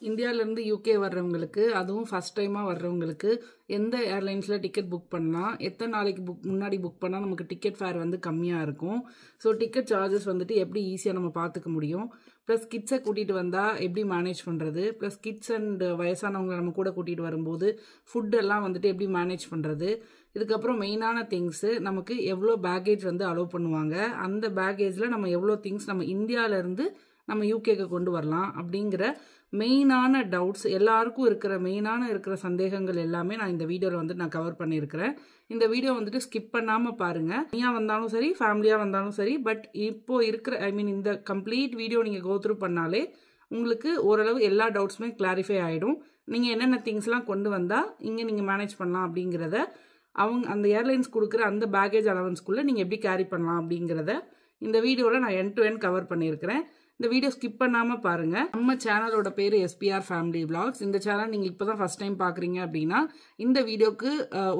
இந்தியாவிலேருந்து யூகே வர்றவங்களுக்கு, அதுவும் ஃபர்ஸ்ட் டைமாக வர்றவங்களுக்கு எந்த ஏர்லைன்ஸில் டிக்கெட் புக் பண்ணலாம், எத்தனை நாளைக்கு முன்னாடி புக் பண்ணால் நமக்கு டிக்கெட் ஃபேர் வந்து கம்மியாக இருக்கும். ஸோ டிக்கெட் சார்ஜஸ் வந்துட்டு எப்படி ஈஸியாக நம்ம பார்த்துக்க முடியும், ப்ளஸ் கிட்ஸை கூட்டிகிட்டு வந்தால் எப்படி மேனேஜ் பண்ணுறது, ப்ளஸ் கிட்ஸ் அண்ட் வயசானவங்களை நம்ம கூட கூட்டிகிட்டு வரும்போது ஃபுட்டெல்லாம் வந்துட்டு எப்படி மேனேஜ் பண்ணுறது, இதுக்கப்புறம் மெயினான திங்ஸு நமக்கு எவ்வளோ பேக்கேஜ் வந்து அலோவ் பண்ணுவாங்க, அந்த பேக்கேஜில் நம்ம எவ்வளோ திங்ஸ் நம்ம இந்தியாவிலேருந்து நம்ம யூகேக்கு கொண்டு வரலாம் அப்படிங்கிற மெயினான டவுட்ஸ் எல்லாருக்கும் இருக்கிற சந்தேகங்கள் எல்லாமே நான் இந்த வீடியோவில் வந்து நான் கவர் பண்ணியிருக்கிறேன். இந்த வீடியோ வந்துட்டு ஸ்கிப் பண்ணாமல் பாருங்கள். தனியாக வந்தாலும் சரி, ஃபேமிலியாக வந்தாலும் சரி. பட் இப்போ இருக்கிற இந்த கம்ப்ளீட் வீடியோ நீங்கள் கோ த்ரூ பண்ணாலே உங்களுக்கு ஓரளவு எல்லா டவுட்ஸுமே கிளாரிஃபை ஆகிடும். நீங்கள் என்னென்ன திங்ஸ்லாம் கொண்டு வந்தால் இங்கே நீங்கள் மேனேஜ் பண்ணலாம் அப்படிங்கிறத, அந்த ஏர்லைன்ஸ் கொடுக்குற அந்த பேக்கேஜ் அலவன்ஸ்குள்ளே நீங்கள் எப்படி கேரி பண்ணலாம் அப்படிங்கிறத இந்த வீடியோவில் நான் எண்ட் டு எண்ட் கவர் பண்ணியிருக்கிறேன். இந்த வீடியோ ஸ்கிப் பண்ணாமல் பாருங்கள். நம்ம சேனலோட பேர் SPR ஃபேமிலி விளாக்ஸ். இந்த சேனல் நீங்கள் இப்போ தான் ஃபஸ்ட் டைம் பார்க்குறீங்க அப்படின்னா இந்த வீடியோக்கு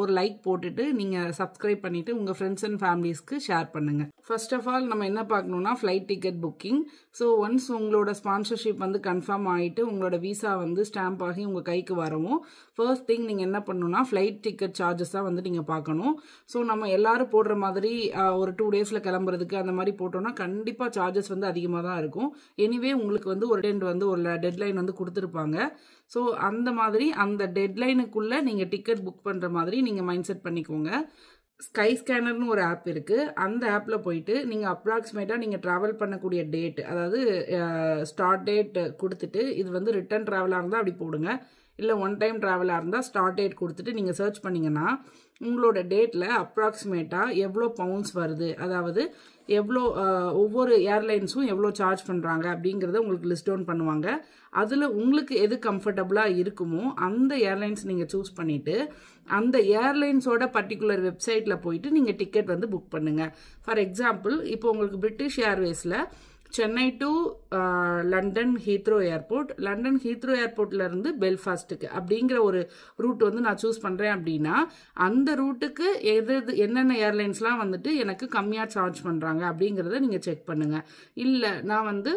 ஒரு லைக் போட்டுட்டு நீங்கள் சப்ஸ்கிரைப் பண்ணிவிட்டு உங்கள் ஃப்ரெண்ட்ஸ் அண்ட் ஃபேமிலிஸ்க்கு ஷேர் பண்ணுங்கள். ஃபர்ஸ்ட் ஆஃப் ஆல் நம்ம என்ன பார்க்கணுன்னா flight ticket booking. So once உங்களோட ஸ்பான்சர்ஷிப் வந்து கன்ஃபார்ம் ஆகிட்டு உங்களோட விசா வந்து ஸ்டாம்ப் ஆகி உங்கள் கைக்கு வரவும் ஃபர்ஸ்ட் திங் நீங்கள் என்ன பண்ணணும்னா ஃப்ளைட் டிக்கெட் சார்ஜஸ் தான் வந்து நீங்கள் பார்க்கணும். ஸோ நம்ம எல்லாரும் போடுற மாதிரி ஒரு 2 டேஸில் கிளம்புறதுக்கு அந்த மாதிரி போட்டோம்னா கண்டிப்பாக சார்ஜஸ் வந்து அதிகமாக தான் இருக்கும். எனிவே உங்களுக்கு வந்து ஒரு டெட்லைன் வந்து கொடுத்துருப்பாங்க. ஸோ அந்த மாதிரி அந்த டெட்லைனுக்குள்ளே நீங்கள் டிக்கெட் புக் பண்ணுற மாதிரி நீங்கள் மைண்ட் செட் பண்ணிக்கோங்க. ஸ்கை ஸ்கேனர்னு ஒரு ஆப் இருக்குது. அந்த ஆப்பில் போயிட்டு நீங்கள் அப்ராக்சிமேட்டாக நீங்கள் ட்ராவல் பண்ணக்கூடிய டேட், அதாவது ஸ்டார்ட் டேட் கொடுத்துட்டு, இது வந்து ரிட்டர்ன் ட்ராவலாக இருந்தால் அப்படி போடுங்க, இல்லை ஒன் டைம் ட்ராவலாக இருந்தால் ஸ்டார்ட் டேட் கொடுத்துட்டு நீங்கள் சர்ச் பண்ணிங்கன்னா உங்களோட டேட்டில் அப்ராக்சிமேட்டாக எவ்வளோ பவுண்ட்ஸ் வருது, அதாவது எவ்வளோ ஒவ்வொரு ஏர்லைன்ஸும் எவ்வளோ சார்ஜ் பண்ணுறாங்க அப்படிங்கிறத உங்களுக்கு லிஸ்ட் டவுன் பண்ணுவாங்க. அதில் உங்களுக்கு எது கம்ஃபர்டபுளாக இருக்குமோ அந்த ஏர்லைன்ஸ் நீங்கள் சூஸ் பண்ணிவிட்டு அந்த ஏர்லைன்ஸோட பர்டிகுலர் வெப்சைட்டில் போயிட்டு நீங்கள் டிக்கெட் வந்து புக் பண்ணுங்கள். ஃபார் எக்ஸாம்பிள், இப்போ உங்களுக்கு பிரிட்டிஷ் ஏர்வேஸில் Chennai to London Heathrow airport, London Heathrow ஏர்போர்ட்லேருந்து பெல்ஃபாஸ்ட்டுக்கு அப்படிங்கிற ஒரு ரூட் வந்து நான் சூஸ் பண்ணுறேன் அப்படின்னா அந்த ரூட்டுக்கு என்னென்ன ஏர்லைன்ஸ்லாம் வந்துட்டு எனக்கு கம்மியாக சார்ஜ் பண்ணுறாங்க அப்படிங்கிறத நீங்கள் செக் பண்ணுங்கள். இல்லை நான் வந்து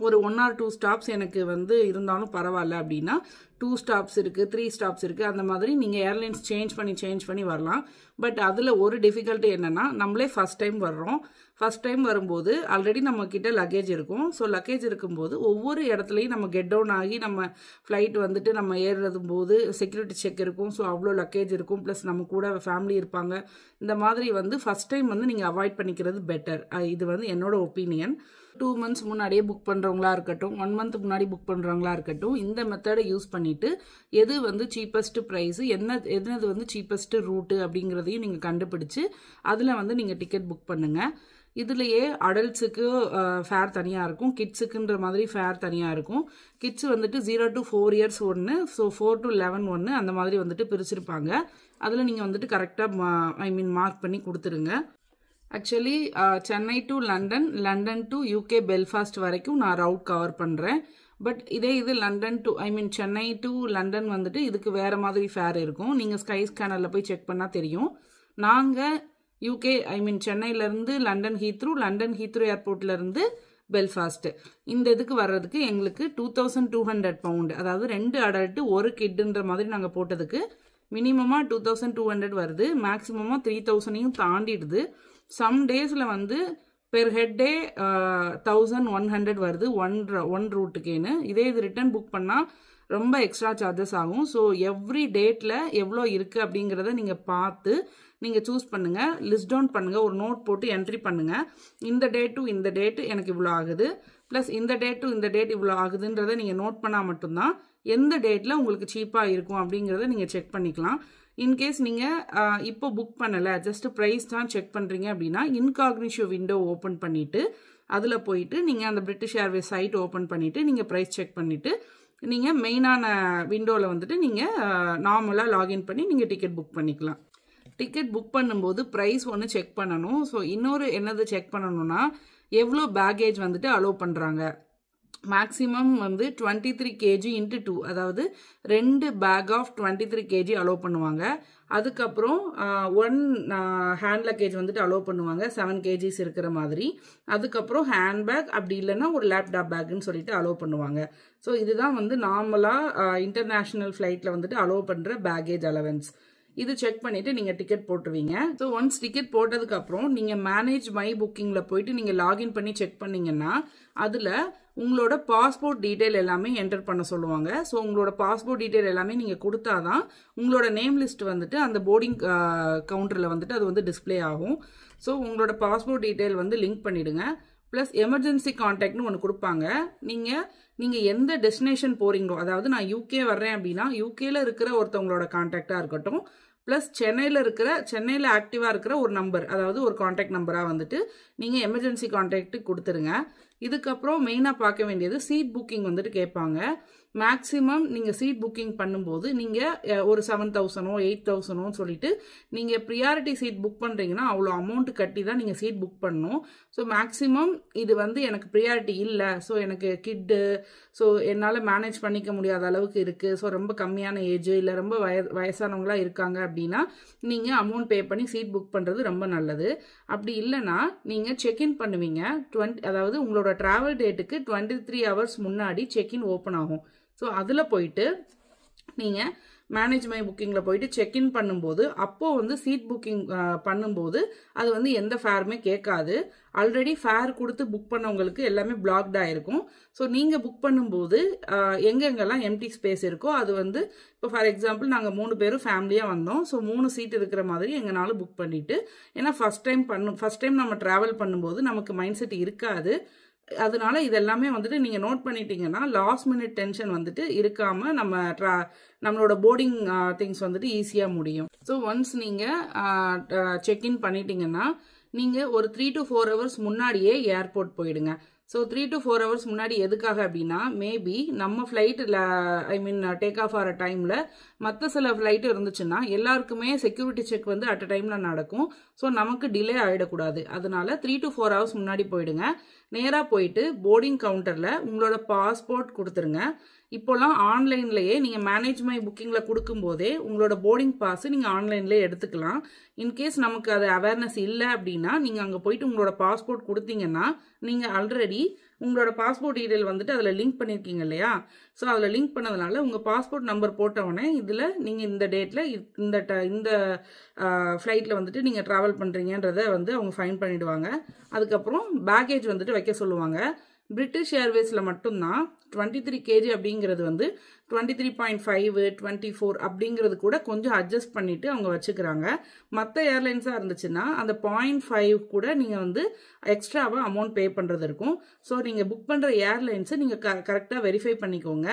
ஒரு 1 or 2 ஸ்டாப்ஸ் எனக்கு வந்து இருந்தாலும் பரவாயில்ல அப்படின்னா 2 ஸ்டாப்ஸ் இருக்குது, 3 ஸ்டாப்ஸ் இருக்குது, அந்த மாதிரி நீங்கள் ஏர்லைன்ஸ் சேஞ்ச் பண்ணி வரலாம். பட் அதில் ஒரு டிஃபிகல்ட்டி என்னென்னா, நம்மளே ஃபஸ்ட் டைம் வரும்போது ஆல்ரெடி நம்மக்கிட்ட லக்கேஜ் இருக்கும். ஸோ லக்கேஜ் இருக்கும்போது ஒவ்வொரு இடத்துலையும் நம்ம கெட் டவுன் ஆகி நம்ம ஃப்ளைட் வந்துட்டு நம்ம ஏறுறதும் போது செக்யூரிட்டி செக் இருக்கும். ஸோ அவ்வளோ லக்கேஜ் இருக்கும், ப்ளஸ் நம்ம கூட ஃபேமிலி இருப்பாங்க. இந்த மாதிரி வந்து ஃபஸ்ட் டைம் வந்து நீங்கள் அவாய்ட் பண்ணிக்கிறது பெட்டர். இது வந்து என்னோட ஒப்பீனியன். 2 months முன்னாடியே புக் பண்ணுறவங்களா இருக்கட்டும், 1 month முன்னாடி புக் பண்ணுறவங்களா இருக்கட்டும், இந்த மெத்தடை யூஸ் பண்ணிவிட்டு எது வந்து சீப்பஸ்ட் ப்ரைஸு, எது வந்து சீப்பஸ்ட் ரூட்டு அப்படிங்கிறதையும் நீங்கள் கண்டுபிடிச்சு அதில் வந்து நீங்கள் டிக்கெட் புக் பண்ணுங்கள். இதுலேயே அடல்ட்ஸுக்கு ஃபேர் தனியாக இருக்கும், கிட்ஸுக்குன்ற மாதிரி ஃபேர் தனியாக இருக்கும். கிட்ஸ் வந்துட்டு 0 to 4 years ஒன்று, ஸோ 4 to 11 ஒன்று, அந்த மாதிரி வந்துட்டு பிரிச்சிருப்பாங்க. அதில் நீங்கள் வந்துட்டு கரெக்டாக மார்க் பண்ணி கொடுத்துருங்க. Actually Chennai to London to UK Belfast வரைக்கும் நான் ரவுட் கவர் பண்ணுறேன். பட் இது London to Chennai to London வந்துட்டு இதுக்கு வேறு மாதிரி ஃபேர் இருக்கும். நீங்கள் ஸ்கை ஸ்கேனரில் போய் செக் பண்ணால் தெரியும். நாங்கள் யூகே சென்னையிலேருந்து லண்டன் ஹீத்ரோ ஏர்போர்ட்லேருந்து பெல்ஃபாஸ்ட்டு இந்த இதுக்கு வர்றதுக்கு எங்களுக்கு 2200 பவுண்டு, அதாவது 2 அடல்ட்டு 1 கிட்டுன்ற மாதிரி நாங்கள் போட்டதுக்கு மினிமமாக 2200 வருது, மேக்ஸிமமாக 3000 தாண்டிடுது. சம் டேஸில் வந்து பெர் ஹெட்டே 1100 வருது ஒன் ரூட்டுக்கேன்னு. இது ரிட்டர்ன் புக் பண்ணால் ரொம்ப எக்ஸ்ட்ரா சார்ஜஸ் ஆகும். ஸோ எவ்ரி டேட்டில் எவ்வளோ இருக்குது அப்படிங்கிறத நீங்கள் பார்த்து நீங்கள் சூஸ் பண்ணுங்கள், லிஸ்ட் டவுன் பண்ணுங்கள், ஒரு நோட் போட்டு என்ட்ரி பண்ணுங்கள். இந்த டேட் டு இந்த டேட்டு எனக்கு இவ்வளோ ஆகுது, ப்ளஸ் இந்த டேட் டு இந்த டேட் இவ்வளோ ஆகுதுன்றதை நீங்கள் நோட் பண்ணால் மட்டும்தான் எந்த டேட்டில் உங்களுக்கு சீப்பாக இருக்கும் அப்படிங்கிறத நீங்கள் செக் பண்ணிக்கலாம். இன்கேஸ் நீங்கள் இப்போ புக் பண்ணலை, ஜஸ்ட் ப்ரைஸ் தான் செக் பண்ணுறீங்க அப்படின்னா இன்காக்னிஷோ விண்டோ ஓப்பன் பண்ணிவிட்டு அதில் போயிட்டு நீங்கள் அந்த பிரிட்டிஷ் ஏர்வேஸ் சைட் ஓப்பன் பண்ணிவிட்டு நீங்கள் ப்ரைஸ் செக் பண்ணிவிட்டு நீங்கள் மெயினான விண்டோவில் வந்துட்டு நீங்கள் நார்மலாக லாகின் பண்ணி நீங்கள் டிக்கெட் புக் பண்ணிக்கலாம். டிக்கெட் புக் பண்ணும்போது ப்ரைஸ் ஒன்று செக் பண்ணணும். ஸோ இன்னொரு என்னது செக் பண்ணணும்னா எவ்வளோ பேக்கேஜ் வந்துட்டு அலோவ் பண்ணுறாங்க மேக்ஸிமம் வந்து 23 kg இன்ட்டு 2, அதாவது 2 பேக் ஆஃப் 23 kg அலோவ் பண்ணுவாங்க. அதுக்கப்புறம் 1 ஹேண்ட் லக்கேஜ் வந்துட்டு அலோவ் பண்ணுவாங்க 7 kgs இருக்கிற மாதிரி. அதுக்கப்புறம் ஹேண்ட் பேக், அப்படி இல்லைன்னா ஒரு லேப்டாப் பேக்குன்னு சொல்லிட்டு அலோவ் பண்ணுவாங்க. ஸோ இதுதான் வந்து நார்மலாக இன்டர்நேஷ்னல் ஃப்ளைட்டில் வந்துட்டு அலோவ் பண்ணுற பேக்கேஜ் அலவன்ஸ். இது செக் பண்ணிட்டு நீங்க டிக்கெட் போட்டுருவீங்க. ஸோ ஒன்ஸ் டிக்கெட் போட்டதுக்கு அப்புறம் நீங்க மேனேஜ் மை புக்கிங்ல போயிட்டு நீங்க லாகின் பண்ணி செக் பண்ணீங்கன்னா அதுல உங்களோட பாஸ்போர்ட் டீடைல் எல்லாமே என்டர் பண்ண சொல்லுவாங்க. ஸோ உங்களோட பாஸ்போர்ட் டீடைல் எல்லாமே நீங்க கொடுத்தாதான் உங்களோட நேம் லிஸ்ட் வந்துட்டு அந்த போர்டிங் கவுண்டர்ல வந்துட்டு அது வந்து டிஸ்பிளே ஆகும். ஸோ உங்களோட பாஸ்போர்ட் டீடைல் வந்து லிங்க் பண்ணிடுங்க. ப்ளஸ் எமர்ஜென்சி கான்டாக்ட்னு ஒன்று கொடுப்பாங்க. நீங்கள் எந்த டெஸ்டினேஷன் போறீங்களோ, அதாவது நான் யூகே வர்றேன் அப்படின்னா யூகேல இருக்கிற ஒருத்தவங்களோட கான்டாக்டாக இருக்கட்டும், ப்ளஸ் சென்னையில் ஆக்டிவாக இருக்கிற ஒரு நம்பர், அதாவது ஒரு கான்டாக்ட் நம்பராக வந்துட்டு நீங்கள் எமர்ஜென்சி கான்டாக்ட் கொடுத்துருங்க. இதுக்கப்புறம் மெயினாக பார்க்க வேண்டியது சீட் புக்கிங் வந்துட்டு கேட்பாங்க. மேக்ஸிமம் நீங்கள் சீட் புக்கிங் பண்ணும்போது நீங்கள் ஒரு 7,000 8,000 சொல்லிட்டு நீங்கள் ப்ரியாரிட்டி சீட் புக் பண்ணுறீங்கன்னா அவ்வளோ அமௌண்ட் கட்டி தான் நீங்கள் சீட் புக் பண்ணணும். ஸோ மேக்ஸிமம் இது வந்து எனக்கு ப்ரியாரிட்டி இல்லை, ஸோ எனக்கு கிட்டு, ஸோ என்னால் மேனேஜ் பண்ணிக்க முடியாத அளவுக்கு இருக்குது, ஸோ ரொம்ப கம்மியான ஏஜ் இல்லை ரொம்ப வயசானவங்களாக இருக்காங்க அப்படின்னா நீங்கள் அமௌண்ட் பே பண்ணி சீட் புக் பண்ணுறது ரொம்ப நல்லது. அப்படி இல்லைன்னா நீங்கள் செக்இன் பண்ணுவீங்க. அதாவது உங்களோட ட்ராவல் டேட்டுக்கு 23 hours முன்னாடி செக்இன் ஓப்பன் ஆகும். ஸோ அதில் போயிட்டு நீங்கள் மேனேஜ் மை புக்கிங்கில் போயிட்டு செக்இன் பண்ணும்போது அப்போது வந்து சீட் புக்கிங் பண்ணும்போது அது வந்து எந்த ஃபேருமே கேட்காது. ஆல்ரெடி ஃபேர் கொடுத்து புக் பண்ணவங்களுக்கு எல்லாமே பிளாக்டாக இருக்கும். ஸோ நீங்கள் புக் பண்ணும்போது எங்கெங்கெல்லாம் எம்டி ஸ்பேஸ் இருக்கோ அது வந்து, இப்போ ஃபார் எக்ஸாம்பிள் நாங்கள் 3 பேரும் ஃபேமிலியாக வந்தோம், ஸோ 3 சீட் இருக்கிற மாதிரி எங்கனாலும் புக் பண்ணிவிட்டு, ஏன்னா ஃபர்ஸ்ட் டைம் நம்ம ட்ராவல் பண்ணும்போது நமக்கு மைண்ட் செட் இருக்காது. அதனால இதெல்லாமே வந்துட்டு நீங்கள் நோட் பண்ணிட்டீங்கன்னா லாஸ்ட் மினிட் டென்ஷன் வந்துட்டு இருக்காமல் நம்மளோட போர்டிங் திங்ஸ் வந்துட்டு ஈஸியாக முடியும். ஸோ ஒன்ஸ் நீங்கள் செக்இன் பண்ணிட்டீங்கன்னா நீங்கள் ஒரு 3 to 4 hours முன்னாடியே ஏர்போர்ட் போயிடுங்க. ஸோ 3 to 4 hours முன்னாடி எதுக்காக அப்படின்னா, மேபி நம்ம ஃப்ளைட்டில் டேக் ஆஃப் ஆகிற டைமில் மற்ற சில ஃப்ளைட்டு இருந்துச்சுன்னா எல்லாருக்குமே செக்யூரிட்டி செக் வந்து அட் அ டைமில் நடக்கும். ஸோ நமக்கு டிலே ஆகிடக்கூடாது. அதனால 3 to 4 hours முன்னாடி போயிடுங்க. நேராக போயிட்டு போர்டிங் கவுண்டரில் உங்களோட பாஸ்போர்ட் கொடுத்துருங்க. இப்போலாம் ஆன்லைன்லேயே நீங்கள் மேனேஜ் மை புக்கிங்கில் கொடுக்கும்போதே உங்களோட போர்டிங் பாஸ் நீங்கள் ஆன்லைன்லேயே எடுத்துக்கலாம். இன்கேஸ் நமக்கு அது அவேர்னஸ் இல்லை அப்படின்னா நீங்கள் அங்கே போயிட்டு உங்களோட பாஸ்போர்ட் கொடுத்தீங்கன்னா நீங்கள் ஆல்ரெடி உங்களோட பாஸ்போர்ட் டீடைல் வந்துட்டு அதில் லிங்க் பண்ணியிருக்கீங்க இல்லையா? ஸோ அதில் லிங்க் பண்ணதுனால உங்கள் பாஸ்போர்ட் நம்பர் போட்டவுடனே இதில் நீங்கள் இந்த டேட்டில் இந்த ஃப்ளைட்டில் வந்துட்டு நீங்கள் ட்ராவல் பண்ணுறீங்கன்றதை வந்து அவங்க ஃபைன் பண்ணிவிடுவாங்க. அதுக்கப்புறம் பேக்கேஜ் வந்துட்டு வைக்க சொல்லுவாங்க. பிரிட்டிஷ் ஏர்வேஸில் மட்டும்தான் 23 kg அப்படிங்கிறது வந்து 23.5 24 அப்படிங்கிறது கூட கொஞ்சம் அட்ஜஸ்ட் பண்ணிட்டு அவங்க வச்சுக்கிறாங்க. மற்ற ஏர்லைன்ஸாக இருந்துச்சுன்னா அந்த 0.5 கூட நீங்கள் வந்து எக்ஸ்ட்ராவாக அமௌண்ட் பே பண்ணுறது இருக்கும். ஸோ நீங்கள் புக் பண்ணுற ஏர்லைன்ஸை நீங்கள் கரெக்டாக வெரிஃபை பண்ணிக்கோங்க.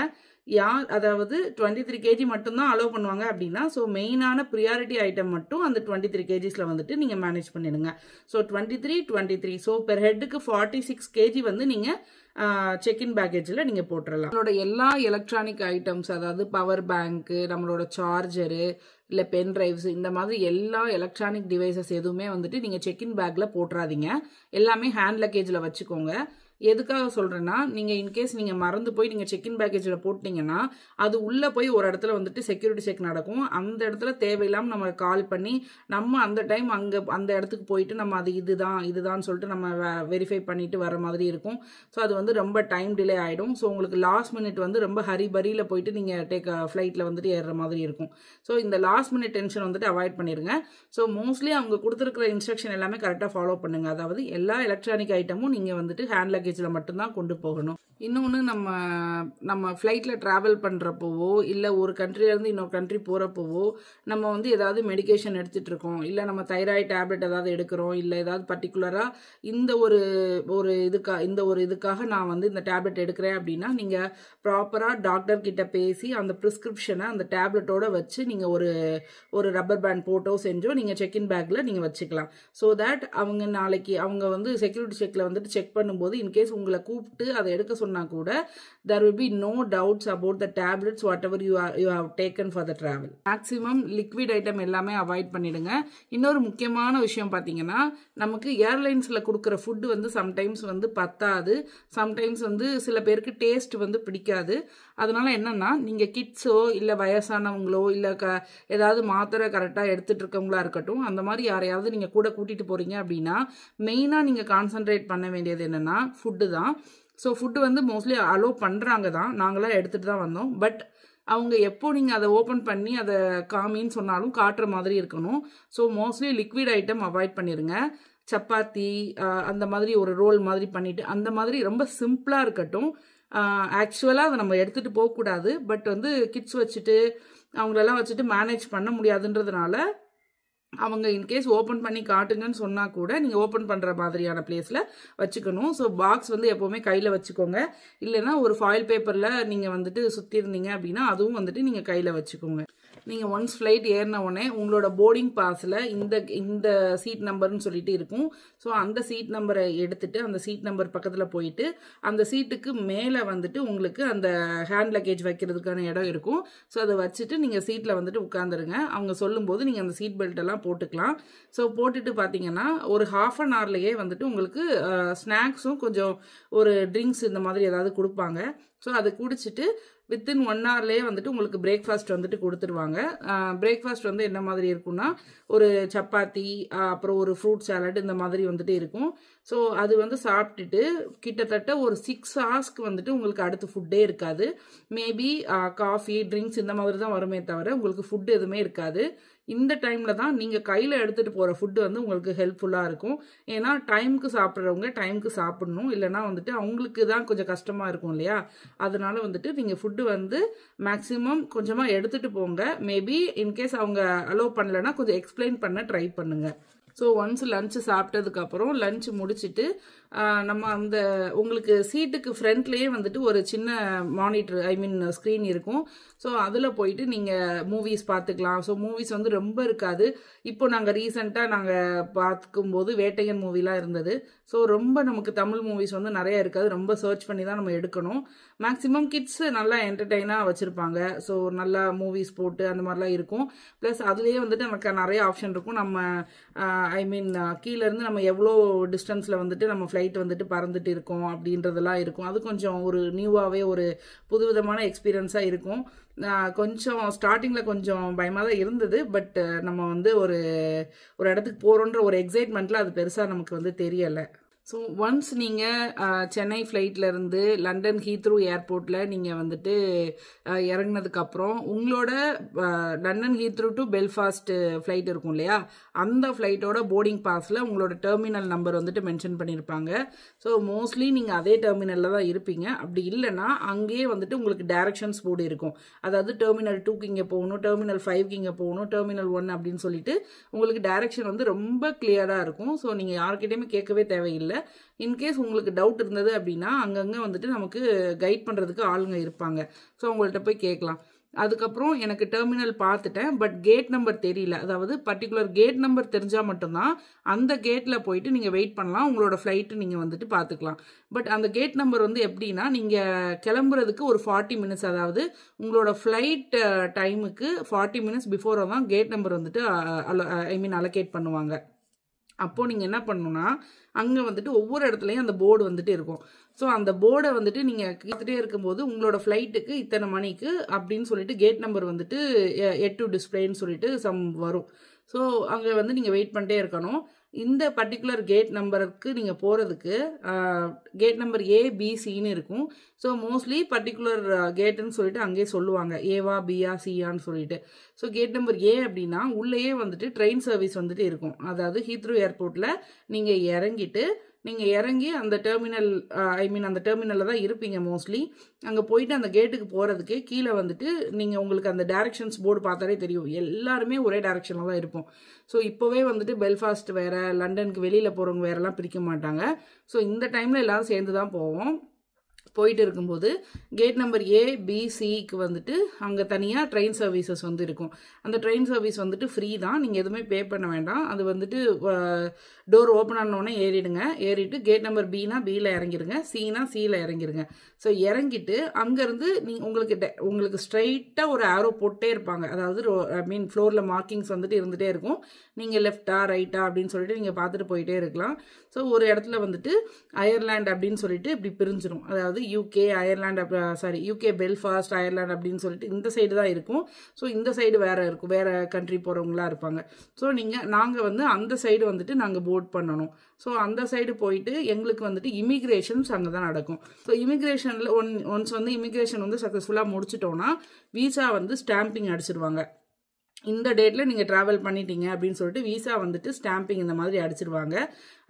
அதாவது 23 kg மட்டும்தான் அலோவ் பண்ணுவாங்க அப்படின்னா, ஸோ மெயினான ப்ரியாரிட்டி ஐட்டம் மட்டும் அந்த 23 kgsல வந்துட்டு நீங்கள் மேனேஜ் பண்ணிடுங்க. ஸோ 23 ஸோ பெர் ஹெட்டுக்கு 46 kg வந்து நீங்கள் செக்இன் பேக்கேஜில் நீங்கள் போட்டுடலாம். நம்மளோட எல்லா எலக்ட்ரானிக் ஐட்டம்ஸ், அதாவது பவர் பேங்க்கு, நம்மளோட சார்ஜரு, இல்லை பென் டிரைவ்ஸ், இந்த மாதிரி எல்லா எலக்ட்ரானிக் டிவைசஸ் எதுவுமே வந்துட்டு நீங்கள் செக்இன் பேக்கில் போட்டுறாதீங்க. எல்லாமே ஹேண்ட் லக்கேஜில் வச்சுக்கோங்க. எதுக்காக சொல்கிறேன்னா, நீங்கள் இன்கேஸ் நீங்கள் மறந்து போய் நீங்கள் செக்இன் பேக்கேஜில் போட்டிங்கன்னா அது உள்ளே போய் ஒரு இடத்துல வந்துட்டு செக்யூரிட்டி செக் நடக்கும். அந்த இடத்துல தேவையில்லாமல் நம்ம கால் பண்ணி நம்ம அந்த டைம் அந்த இடத்துக்கு போயிட்டு நம்ம அது இதுதான் சொல்லிட்டு நம்ம வெரிஃபை பண்ணிட்டு வர மாதிரி இருக்கும். ஸோ அது வந்து ரொம்ப டைம் டிலே ஆகிடும். ஸோ உங்களுக்கு லாஸ்ட் மினிட் வந்து ரொம்ப ஹரிபரியில் போயிட்டு நீங்கள் ஃப்ளைட்டில் வந்துட்டு ஏறுற மாதிரி இருக்கும். ஸோ இந்த லாஸ்ட் மினிட் டென்ஷன் வந்துட்டு அவாய்ட் பண்ணிடுங்க. ஸோ மோஸ்ட்லி அவங்க கொடுத்துருக்கிற இன்ஸ்ட்ரக்ஷன் எல்லாமே கரெக்டாக ஃபாலோ பண்ணுங்க. அதாவது எல்லா எலக்ட்ரானிக் ஐட்டமும் நீங்கள் வந்துட்டு ஹேண்ட் லக்கேஜில் மட்டும்தான் கொண்டு போகணும். இன்னொன்று, நம்ம ஃப்ளைட்டில் ட்ராவல் பண்ணுறப்போவோ இல்லை ஒரு கண்ட்ரிலேருந்து இன்னொரு கண்ட்ரி போகிறப்போவோ நம்ம வந்து ஏதாவது மெடிக்கேஷன் எடுத்துகிட்டு இருக்கோம், இல்லை நம்ம தைராய்டு டேப்லெட் ஏதாவது எடுக்கிறோம், இல்லை ஏதாவது பர்டிகுலராக இந்த ஒரு இதுக்காக நான் வந்து இந்த டேப்லெட் எடுக்கிறேன் அப்படின்னா நீங்கள் ப்ராப்பராக டாக்டர் கிட்ட பேசி அந்த ப்ரிஸ்கிரிப்ஷனை அந்த டேப்லெட்டோட வச்சு நீங்கள் ஒரு ரப்பர் பேண்ட் போட்டோ செஞ்சோ நீங்கள் செக்இன் பேக்கில் நீங்கள் வச்சுக்கலாம். ஸோ தட் அவங்க நாளைக்கு அவங்க வந்து செக்யூரிட்டி செக்கில் வந்துட்டு செக் பண்ணும்போது இன்கேஸ் உங்களை கூப்பிட்டு அதை எடுக்க சொன்னால் கூட there will be no doubts about the tablets whatever you have taken for the travel. Maximum liquid item எல்லாமே அவாய்ட் பண்ணிடுங்க. இன்னொரு முக்கியமான விஷயம் பார்த்தீங்கன்னா, நமக்கு ஏர்லைன்ஸில் கொடுக்குற ஃபுட்டு வந்து சம்டைம்ஸ் வந்து பத்தாது, சம்டைம்ஸ் வந்து சில பேருக்கு டேஸ்ட் வந்து பிடிக்காது. அதனால என்னன்னா, நீங்கள் கிட்ஸோ இல்லை வயசானவங்களோ இல்லை ஏதாவது மாத்திரை கரெக்டாக எடுத்துகிட்டு இருக்கவங்களா இருக்கட்டும், அந்த மாதிரி யாரையாவது நீங்கள் கூட கூட்டிகிட்டு போகிறீங்க அப்படின்னா மெயினாக நீங்கள் கான்சன்ட்ரேட் பண்ண வேண்டியது என்னென்னா ஃபுட்டு தான். ஸோ ஃபுட்டு வந்து மோஸ்ட்லி அலோவ் பண்ணுறாங்க தான், நாங்களாம் எடுத்துகிட்டு தான் வந்தோம். பட் அவங்க எப்போ நீங்கள் அதை ஓப்பன் பண்ணி அதை காமின்னு சொன்னாலும் காட்டுற மாதிரி இருக்கணும். So mostly liquid item avoid பண்ணிடுங்க. சப்பாத்தி அந்த மாதிரி ஒரு ரோல் மாதிரி பண்ணிவிட்டு அந்த மாதிரி ரொம்ப சிம்பிளாக இருக்கட்டும். ஆக்சுவலாக அதை நம்ம எடுத்துகிட்டு போகக்கூடாது. பட் வந்து கிட்ஸ் வச்சுட்டு அவங்களெல்லாம் வச்சுட்டு மேனேஜ் பண்ண முடியாதுன்றதுனால அவங்க இன்கேஸ் ஓப்பன் பண்ணி காட்டுங்கன்னு சொன்னால் கூட நீங்கள் ஓப்பன் பண்ணுற மாதிரியான பிளேஸில் வச்சுக்கணும். ஸோ பாக்ஸ் வந்து எப்போவுமே கையில் வச்சுக்கோங்க. இல்லைன்னா ஒரு ஃபாயில் பேப்பரில் நீங்கள் வந்துட்டு சுற்றிருந்தீங்க அப்படின்னா அதுவும் வந்துட்டு நீங்கள் கையில் வச்சுக்கோங்க. நீங்கள் ஒன்ஸ் ஃப்ளைட் ஏறின உடனே உங்களோட போர்டிங் பாஸில் இந்த சீட் நம்பர்னு சொல்லிட்டு இருக்கும். ஸோ அந்த சீட் நம்பரை எடுத்துட்டு அந்த சீட் நம்பர் பக்கத்தில் போயிட்டு அந்த சீட்டுக்கு மேலே வந்துட்டு உங்களுக்கு அந்த ஹேண்ட் லக்கேஜ் வைக்கிறதுக்கான இடம் இருக்கும். ஸோ அதை வச்சுட்டு நீங்கள் சீட்டில் வந்துட்டு உட்காந்துருங்க. அவங்க சொல்லும்போது நீங்கள் அந்த சீட் பெல்ட் எல்லாம் போட்டுக்கலாம். ஸோ போட்டுட்டு பார்த்தீங்கன்னா ஒரு ½ அன் ஹவர்லேயே வந்துட்டு உங்களுக்கு ஸ்நாக்ஸும் கொஞ்சம் ஒரு ட்ரிங்க்ஸ் இந்த மாதிரி ஏதாவது கொடுப்பாங்க. ஸோ அதை குடிச்சிட்டு வித்தின் 1 ஹவர்லேயே வந்துட்டு உங்களுக்கு பிரேக்ஃபாஸ்ட் வந்துட்டு கொடுத்துருவாங்க. பிரேக்ஃபாஸ்ட் வந்து என்ன மாதிரி இருக்குன்னா ஒரு சப்பாத்தி அப்புறம் ஒரு ஃப்ரூட் சாலட் இந்த மாதிரி வந்துட்டு இருக்கும். ஸோ அது வந்து சாப்பிட்டுட்டு கிட்டத்தட்ட ஒரு 6 ஹவர்ஸ்க்கு வந்துட்டு உங்களுக்கு அடுத்து ஃபுட்டே இருக்காது. மேபி காஃபி ட்ரிங்க்ஸ் இந்த மாதிரி தான் வருமே தவிர உங்களுக்கு ஃபுட் எதுவுமே இருக்காது. இந்த டைமில் தான் நீங்கள் கையில் எடுத்துகிட்டு போகிற ஃபுட்டு வந்து உங்களுக்கு ஹெல்ப்ஃபுல்லாக இருக்கும். ஏன்னா டைமுக்கு சாப்பிட்றவங்க டைமுக்கு சாப்பிடணும், இல்லைனா வந்துட்டு அவங்களுக்கு தான் கொஞ்சம் கஷ்டமாக இருக்கும் இல்லையா. அதனால வந்துட்டு நீங்கள் ஃபுட்டு வந்து மேக்ஸிமம் கொஞ்சமாக எடுத்துகிட்டு போங்க. மேபி இன்கேஸ் அவங்க அலோவ் பண்ணலைன்னா கொஞ்சம் எக்ஸ்பிளைன் பண்ண ட்ரை பண்ணுங்கள். ஸோ ஒன்ஸ் லஞ்சு சாப்பிட்டதுக்கப்புறம் லஞ்சு முடிச்சுட்டு நம்ம அந்த உங்களுக்கு சீட்டுக்கு ஃப்ரண்ட்லேயே வந்துட்டு ஒரு சின்ன மானிட்டர் ஸ்க்ரீன் இருக்கும். ஸோ அதில் போயிட்டு நீங்கள் மூவிஸ் பார்த்துக்கலாம். ஸோ மூவிஸ் வந்து ரொம்ப இருக்காது. இப்போ நாங்கள் ரீசெண்டாக நாங்கள் பார்க்கும்போது வேட்டையன் மூவிலாம் இருந்தது. ஸோ ரொம்ப நமக்கு தமிழ் மூவிஸ் வந்து நிறைய இருக்காது, ரொம்ப சர்ச் பண்ணி தான் நம்ம எடுக்கணும். மேக்ஸிமம் கிட்ஸ் நல்லா என்டர்டெயினாக வச்சுருப்பாங்க. ஸோ நல்லா மூவிஸ் போட்டு அந்த மாதிரிலாம் இருக்கும். ப்ளஸ் அதுலேயே வந்துட்டு நமக்கு நிறைய ஆப்ஷன் இருக்கும். நம்ம கீழேருந்து நம்ம எவ்வளோ டிஸ்டன்ஸில் வந்துட்டு நம்ம ஃப்ளைட் வந்துட்டு பறந்துட்டு இருக்கோம் அப்படின்றதெல்லாம் இருக்கும். அது கொஞ்சம் ஒரு நியூவாகவே ஒரு புதுவிதமான எக்ஸ்பீரியன்ஸாக இருக்கும். கொஞ்சம் ஸ்டார்டிங்கில் கொஞ்சம் பயமாக தான் இருந்தது. பட் நம்ம வந்து ஒரு இடத்துக்கு போகிறோன்ற ஒரு எக்ஸைட்மெண்ட்டில் அது பெருசாக நமக்கு வந்து தெரியலை. ஸோ ஒன்ஸ் நீங்கள் சென்னை ஃப்ளைட்லேருந்து லண்டன் ஹீத்ரூ ஏர்போர்ட்டில் நீங்கள் வந்துட்டு இறங்கினதுக்கப்புறம் உங்களோட London Heathrow to Belfast flight இருக்கும் இல்லையா, அந்த ஃப்ளைட்டோட போர்டிங் பாஸில் உங்களோட டெர்மினல் நம்பர் வந்துட்டு மென்ஷன் பண்ணியிருப்பாங்க. ஸோ மோஸ்ட்லி நீங்கள் அதே டெர்மினலில் தான் இருப்பீங்க. அப்படி இல்லைன்னா அங்கேயே வந்துட்டு உங்களுக்கு டைரக்ஷன்ஸ் போர்டு இருக்கும். அதாவது டெர்மினல் 2க்கு இங்கே போகணும், டெர்மினல் 5க்கு இங்கே போகணும், டெர்மினல் 1 அப்படின்னு சொல்லிட்டு உங்களுக்கு டைரக்ஷன் வந்து ரொம்ப கிளியராக இருக்கும். ஸோ நீங்கள் யார்கிட்டையுமே கேட்கவே தேவையில்லை. இன்கேஸ் உங்களுக்கு டவுட் இருந்தது அப்படின்னா அங்கங்கே வந்துட்டு நமக்கு கைட் பண்ணுறதுக்கு ஆளுங்க இருப்பாங்க. ஸோ அவங்கள்ட்ட போய் கேட்கலாம். அதுக்கப்புறம் எனக்கு டெர்மினல் பார்த்துட்டேன், பட் கேட் நம்பர் தெரியல. அதாவது பர்டிகுலர் கேட் நம்பர் தெரிஞ்சால் மட்டும்தான் அந்த கேட்டில் போயிட்டு நீங்கள் வெயிட் பண்ணலாம், உங்களோட ஃப்ளைட்டு நீங்கள் வந்துட்டு பார்த்துக்கலாம். பட் அந்த கேட் நம்பர் வந்து எப்படின்னா நீங்கள் கிளம்புறதுக்கு ஒரு 40 மினிட்ஸ், அதாவது உங்களோட ஃப்ளைட் டைமுக்கு 40 மினிட்ஸ் பிஃபோராக தான் கேட் நம்பர் வந்துட்டு அலோகேட் பண்ணுவாங்க. அப்போது நீங்கள் என்ன பண்ணணும்னா அங்கே வந்துட்டு ஒவ்வொரு இடத்துலையும் அந்த போர்டு வந்துட்டு இருக்கும். ஸோ அந்த போர்டை வந்துட்டு நீங்கள் கேட்டுகிட்டே இருக்கும்போது உங்களோட ஃப்ளைட்டுக்கு இத்தனை மணிக்கு அப்படின்னு சொல்லிட்டு கேட் நம்பர் வந்துட்டு 8 டிஸ்பிளேன்னு சொல்லிட்டு வரும். ஸோ அங்கே வந்து நீங்கள் வெயிட் பண்ணிட்டே இருக்கணும். இந்த பர்டிகுலர் கேட் நம்பருக்கு நீங்கள் போகிறதுக்கு கேட் நம்பர் ABCன்னு இருக்கும். ஸோ மோஸ்ட்லி பர்டிகுலர் கேட்டுன்னு சொல்லிட்டு அங்கேயே சொல்லுவாங்க, ஏவா பியா சியான்னு சொல்லிட்டு. ஸோ கேட் நம்பர் A அப்படின்னா உள்ளேயே வந்துட்டு ட்ரெயின் சர்வீஸ் வந்துட்டு இருக்கும். அதாவது ஹீத்ரூ ஏர்போர்ட்டில் நீங்கள் இறங்கி அந்த டெர்மினல் அந்த டெர்மினலில் தான் இருப்பீங்க மோஸ்ட்லி. அங்கே போயிட்டு அந்த கேட்டுக்கு போகிறதுக்கே கீழே வந்துட்டு நீங்கள் உங்களுக்கு அந்த டைரக்ஷன்ஸ் போர்டு பார்த்தாலே தெரியும், எல்லாருமே ஒரே டைரக்ஷனில் தான் இருப்போம். ஸோ இப்போவே வந்துட்டு பெல்ஃபாஸ்ட் வேறு, லண்டனுக்கு வெளியில் போகிறவங்க வேறெல்லாம் பிரிக்க மாட்டாங்க. ஸோ இந்த டைமில் எல்லோரும் சேர்ந்து தான் போவோம். போயிட்டு இருக்கும்போது கேட் நம்பர் ஏ பி சிக்கு வந்துட்டு அங்கே தனியாக ட்ரெயின் சர்வீசஸ் வந்து இருக்கும். அந்த ட்ரெயின் சர்வீஸ் வந்துட்டு ஃப்ரீ தான், நீங்கள் எதுவுமே பே பண்ண வேண்டாம். அது வந்துட்டு டோர் ஓப்பன் ஆனோடனே ஏறிடுங்க. ஏறிட்டு கேட் நம்பர் பினா பியில் இறங்கிடுங்க, சினா சியில் இறங்கிடுங்க. ஸோ இறங்கிட்டு அங்கேருந்து உங்களுக்கு ஸ்ட்ரைட்டாக ஒரு ஆரோ போட்டே இருப்பாங்க. அதாவது ஃப்ளோரில் மார்க்கிங்ஸ் வந்துட்டு இருந்துகிட்டே இருக்கும். நீங்கள் லெஃப்டா ரைட்டா அப்படின்னு சொல்லிட்டு நீங்கள் பார்த்துட்டு போயிட்டே இருக்கலாம். ஸோ ஒரு இடத்துல வந்துட்டு அயர்லாண்ட் அப்படின்னு சொல்லிட்டு இப்படி பிரிஞ்சிடும். அதாவது UK Ireland UK Belfast Ireland அப்படின்னு சொல்லிட்டு இந்த சைடு தான் இருக்கும். ஸோ இந்த சைடு வேறு இருக்கும், வேறு கண்ட்ரி போகிறவங்களா இருப்பாங்க. ஸோ நாங்கள் வந்து அந்த சைடு வந்துட்டு நாங்கள் போர்ட் பண்ணணும். ஸோ அந்த சைடு போயிட்டு எங்களுக்கு வந்துட்டு இமிக்ரேஷன்ஸ் அங்கே தான் நடக்கும். ஸோ இமிக்ரேஷனில் ஒன்ஸ் வந்து இமிக்ரேஷன் வந்து சக்ஸஸ்ஃபுல்லாக முடிச்சிட்டோன்னா விசா வந்து ஸ்டாம்பிங் அடிச்சிடுவாங்க. இந்த டேட்டில் நீங்கள் ட்ராவல் பண்ணிட்டீங்க அப்படின்னு சொல்லிட்டு விசா வந்துட்டு ஸ்டாம்பிங் இந்த மாதிரி அடிச்சிடுவாங்க.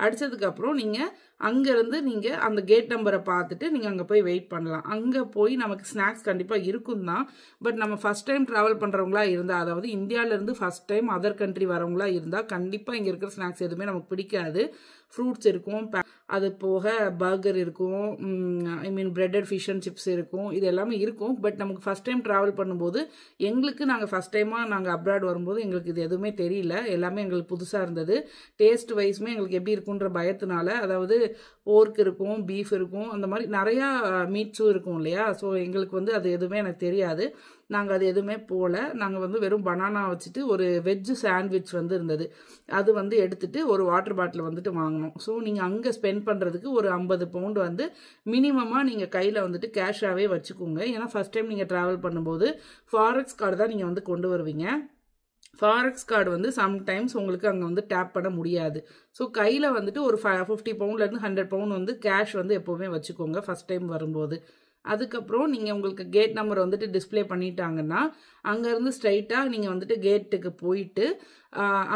அடித்ததுக்கப்புறம் நீங்கள் அங்கேருந்து நீங்கள் அந்த கேட் நம்பரை பார்த்துட்டு நீங்கள் அங்கே போய் வெயிட் பண்ணலாம். அங்கே போய் நமக்கு ஸ்நாக்ஸ் கண்டிப்பாக இருக்கும் தான். பட் நம்ம ஃபஸ்ட் டைம் ட்ராவல் பண்ணுறவங்களா இருந்தால், அதாவது இந்தியாவிலேருந்து ஃபஸ்ட் டைம் அதர் கண்ட்ரி வரவங்களா இருந்தால் கண்டிப்பாக இங்கே இருக்கிற ஸ்நாக்ஸ் எதுவுமே நமக்கு பிடிக்காது. ஃப்ரூட்ஸ் இருக்கும், அது போக பர்கர் இருக்கும், பிரெட்டட் ஃபிஷ் அண்ட் சிப்ஸ் இருக்கும், இது எல்லாமே இருக்கும். பட் நமக்கு ஃபஸ்ட் டைம் ட்ராவல் பண்ணும்போது நாங்கள் ஃபஸ்ட் டைமாக நாங்கள் அப்ராட் வரும்போது எங்களுக்கு இது எதுவுமே தெரியல. எல்லாமே எங்களுக்கு புதுசாக இருந்தது. டேஸ்ட் வைஸுமே எங்களுக்கு எப்படி இருக்குன்ற பயத்தினால, அதாவது போர்க் இருக்கும், பீஃப் இருக்கும், அந்த மாதிரி நிறையா மீட்ஸும் இருக்கும் இல்லையா. ஸோ எங்களுக்கு வந்து அது எதுவுமே எனக்கு தெரியாது. நாங்கள் அது எதுவுமே போகல. நாங்கள் வந்து வெறும் பனானா வச்சுட்டு ஒரு வெஜ்ஜு சாண்ட்விச் வந்து இருந்தது, அது வந்து எடுத்துகிட்டு ஒரு வாட்டர் பாட்டில் வந்துட்டு வாங்கினோம். ஸோ நீங்கள் அங்கே ஸ்பெண்ட் பண்ணுறதுக்கு ஒரு 50 பவுண்ட் வந்து மினிமமாக நீங்கள் கையில் வந்துட்டு கேஷாகவே வச்சுக்கோங்க. ஏன்னா ஃபஸ்ட் டைம் நீங்கள் ட்ராவல் பண்ணும்போது ஃபாரெக்ஸ் கார்டு தான் நீங்கள் வந்து கொண்டு வருவீங்க. ஃபாரெக்ஸ் கார்டு வந்து சம்டைம்ஸ் உங்களுக்கு அங்கே வந்து டேப் பண்ண முடியாது. ஸோ கையில் வந்துட்டு ஒரு 50 பவுண்ட்லேருந்து 100 பவுண்ட் வந்து கேஷ் வந்து எப்போவுமே வச்சுக்கோங்க ஃபஸ்ட் டைம் வரும்போது. அதுக்கப்புறம் நீங்கள் உங்களுக்கு கேட் நம்பர் வந்துட்டு டிஸ்பிளே பண்ணிட்டாங்கன்னா அங்கேருந்து ஸ்ட்ரைட்டாக நீங்கள் வந்துட்டு கேட்டுக்கு போயிட்டு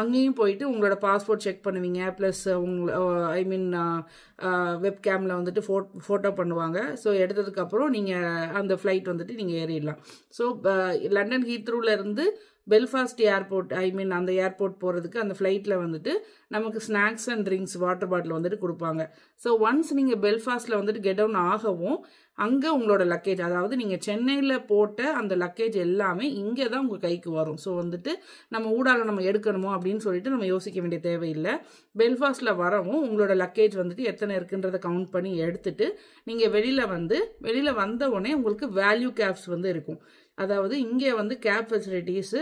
அங்கேயும் போயிட்டு உங்களோட பாஸ்போர்ட் செக் பண்ணுவீங்க. ப்ளஸ் வெப்கேமில் வந்துட்டு ஃபோட்டோ பண்ணுவாங்க. ஸோ எடுத்ததுக்கப்புறம் நீங்கள் அந்த ஃப்ளைட் வந்துட்டு நீங்கள் ஏறிடலாம். ஸோ லண்டன் ஹீத்ரூலேருந்து பெல்ஃபாஸ்ட் ஏர்போர்ட் அந்த ஏர்போர்ட் போகிறதுக்கு அந்த ஃப்ளைட்டில் வந்துட்டு நமக்கு snacks and drinks water bottle வந்துட்டு கொடுப்பாங்க. ஸோ ஒன்ஸ் நீங்கள் பெல்ஃபாஸ்ட்டில் வந்துட்டு கெட் டவுன் ஆகவும் அங்கே உங்களோட லக்கேஜ், அதாவது நீங்கள் சென்னையில் போட்ட அந்த லக்கேஜ் எல்லாமே இங்கே தான் உங்கள் கைக்கு வரும். ஸோ வந்துட்டு நம்ம ஊடால நம்ம எடுக்கணுமோ அப்படின்னு சொல்லிட்டு நம்ம யோசிக்க வேண்டிய தேவையில்லை. பெல்ஃபாஸ்ட்டில் வரவும் உங்களோட லக்கேஜ் வந்துட்டு எத்தனை இருக்குன்றதை கவுண்ட் பண்ணி எடுத்துட்டு நீங்கள் வெளியில் வந்த உடனே உங்களுக்கு வேல்யூ கேப்ஸ் வந்து இருக்கும். அதாவது இங்கே வந்து கேப் ஃபெசிலிட்டிஸு,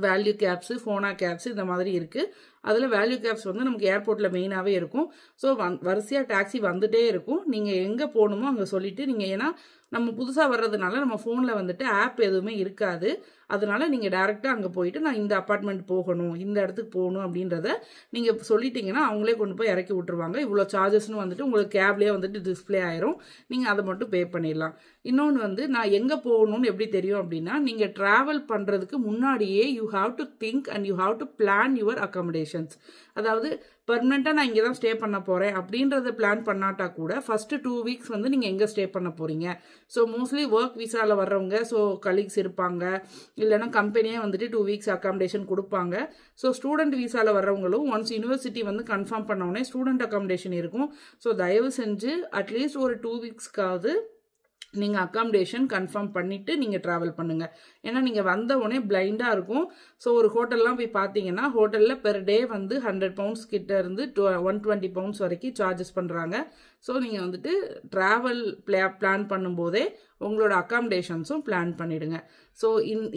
வேல்யூ கேப்ஸு, ஃபோனா கேப்ஸு இந்த மாதிரி இருக்குது. அதில் வேல்யூ கேப்ஸ் வந்து நமக்கு ஏர்போர்ட்டில் மெயினாகவே இருக்கும். ஸோ வரிசையாக டாக்ஸி வந்துகிட்டே இருக்கும். நீங்கள் எங்கே போகணுமோ அங்கே சொல்லிவிட்டு நீங்கள், ஏன்னா நம்ம புதுசாக வர்றதுனால நம்ம ஃபோனில் வந்துட்டு ஆப் எதுவுமே இருக்காது. அதனால நீங்கள் டேரெக்டாக அங்கே போயிட்டு நான் இந்த அப்பார்ட்மெண்ட் போகணும், இந்த இடத்துக்கு போகணும் அப்படின்றத நீங்கள் சொல்லிட்டீங்கன்னா அவங்களே கொண்டு போய் இறக்கி விட்டுருவாங்க. இவ்வளோ சார்ஜஸ்னு வந்துட்டு உங்களுக்கு கேப்லேயே வந்துட்டு டிஸ்பிளே ஆயிரும். நீங்கள் அதை மட்டும் பே பண்ணிடலாம். இன்னொன்று வந்து நான் எங்கே போகணும்னு எப்படி தெரியும் அப்படின்னா, நீங்கள் ட்ராவல் பண்ணுறதுக்கு முன்னாடியே you have to think and you have to plan your accommodations. அதாவது பர்மனெண்ட்டாக நான் இங்கே தான் ஸ்டே பண்ண போகிறேன் அப்படின்றத பிளான் பண்ணாட்டா கூட ஃபஸ்ட்டு 2 வீக்ஸ் வந்து நீங்கள் எங்கே ஸ்டே பண்ண போகிறீங்க. ஸோ மோஸ்ட்லி ஒர்க் விசாவில் வர்றவங்க, ஸோ கலீக்ஸ் இருப்பாங்க, இல்லைனா கம்பெனியே வந்துட்டு 2 வீக்ஸ் அக்காமடேஷன் கொடுப்பாங்க. ஸோ ஸ்டூடெண்ட் விசாவில் வர்றவங்களும் ஒன்ஸ் யூனிவர்சிட்டி வந்து கன்ஃபார்ம் பண்ணோடனே ஸ்டூடெண்ட் அக்காமடேஷன் இருக்கும். ஸோ தயவு செஞ்சு அட்லீஸ்ட் ஒரு 2 வீக்ஸ்க்காவது நீங்கள் அக்காமடேஷன் கன்ஃபார்ம் பண்ணிவிட்டு நீங்கள் ட்ராவல் பண்ணுங்கள். ஏன்னா நீங்கள் வந்த உடனே பிளைண்டாக இருக்கும். ஸோ ஒரு ஹோட்டல்லாம் போய் பார்த்தீங்கன்னா ஹோட்டலில் பெர் டே வந்து 100 பவுண்ட்ஸ் கிட்ட இருந்து 120 பவுண்ட்ஸ் வரைக்கும் சார்ஜஸ் பண்ணுறாங்க. ஸோ நீங்கள் வந்துட்டு ட்ராவல் பிளான் பண்ணும்போதே உங்களோட அக்காமடேஷன்ஸும் பிளான் பண்ணிவிடுங்க. ஸோ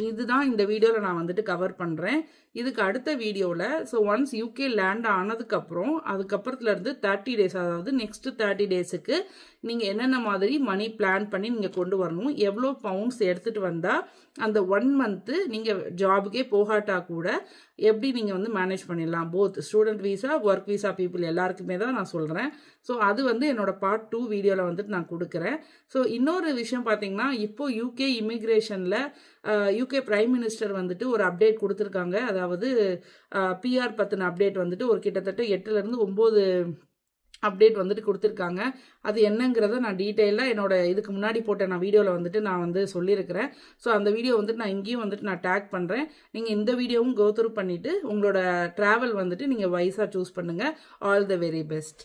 இதுதான் இந்த வீடியோவில் நான் வந்துட்டு கவர் பண்ணுறேன். இதுக்கு அடுத்த வீடியோவில் ஸோ ஒன்ஸ் யூகே லேண்ட் ஆனதுக்கப்புறம் அதுக்கப்புறத்துலேருந்து 30 டேஸ், அதாவது நெக்ஸ்ட் 30 டேஸுக்கு நீங்கள் என்னென்ன மாதிரி மணி பிளான் பண்ணி நீங்கள் கொண்டு வரணும், எவ்வளோ பவுண்ட்ஸ் எடுத்துகிட்டு வந்தால் அந்த 1 மந்த்து நீங்கள் ஜாபுக்கே போகாட்டா கூட எப்படி நீங்கள் வந்து மேனேஜ் பண்ணிடலாம். Both student visa, work visa people எல்லாருக்குமே தான் நான் சொல்கிறேன். ஸோ அது வந்து என்னோட பார்ட் 2 வீடியோவில் வந்துட்டு நான் கொடுக்குறேன். ஸோ இன்னொரு விஷயம் பார்த்தீங்கன்னா, இப்போ யூகே இமிக்ரேஷனில் யூகே பிரைம் மினிஸ்டர் வந்துட்டு ஒரு அப்டேட் கொடுத்துருக்காங்க. அதாவது பிஆர் பற்றின அப்டேட் வந்துட்டு ஒரு கிட்டத்தட்ட 8லேருந்து 9 அப்டேட் வந்துட்டு கொடுத்துருக்காங்க. அது என்னங்கிறத நான் டீட்டெயிலாக என்னோட இதுக்கு முன்னாடி போட்ட நான் வீடியோவில் வந்துட்டு நான் வந்து சொல்லியிருக்கிறேன். ஸோ அந்த வீடியோ வந்துட்டு நான் இங்கேயும் வந்துட்டு நான் டேக் பண்ணுறேன். நீங்கள் இந்த வீடியோவும் கோ த்ரூ பண்ணிவிட்டு உங்களோட ட்ராவல் வந்துட்டு நீங்கள் வைஸாக சூஸ் பண்ணுங்கள். All the very best.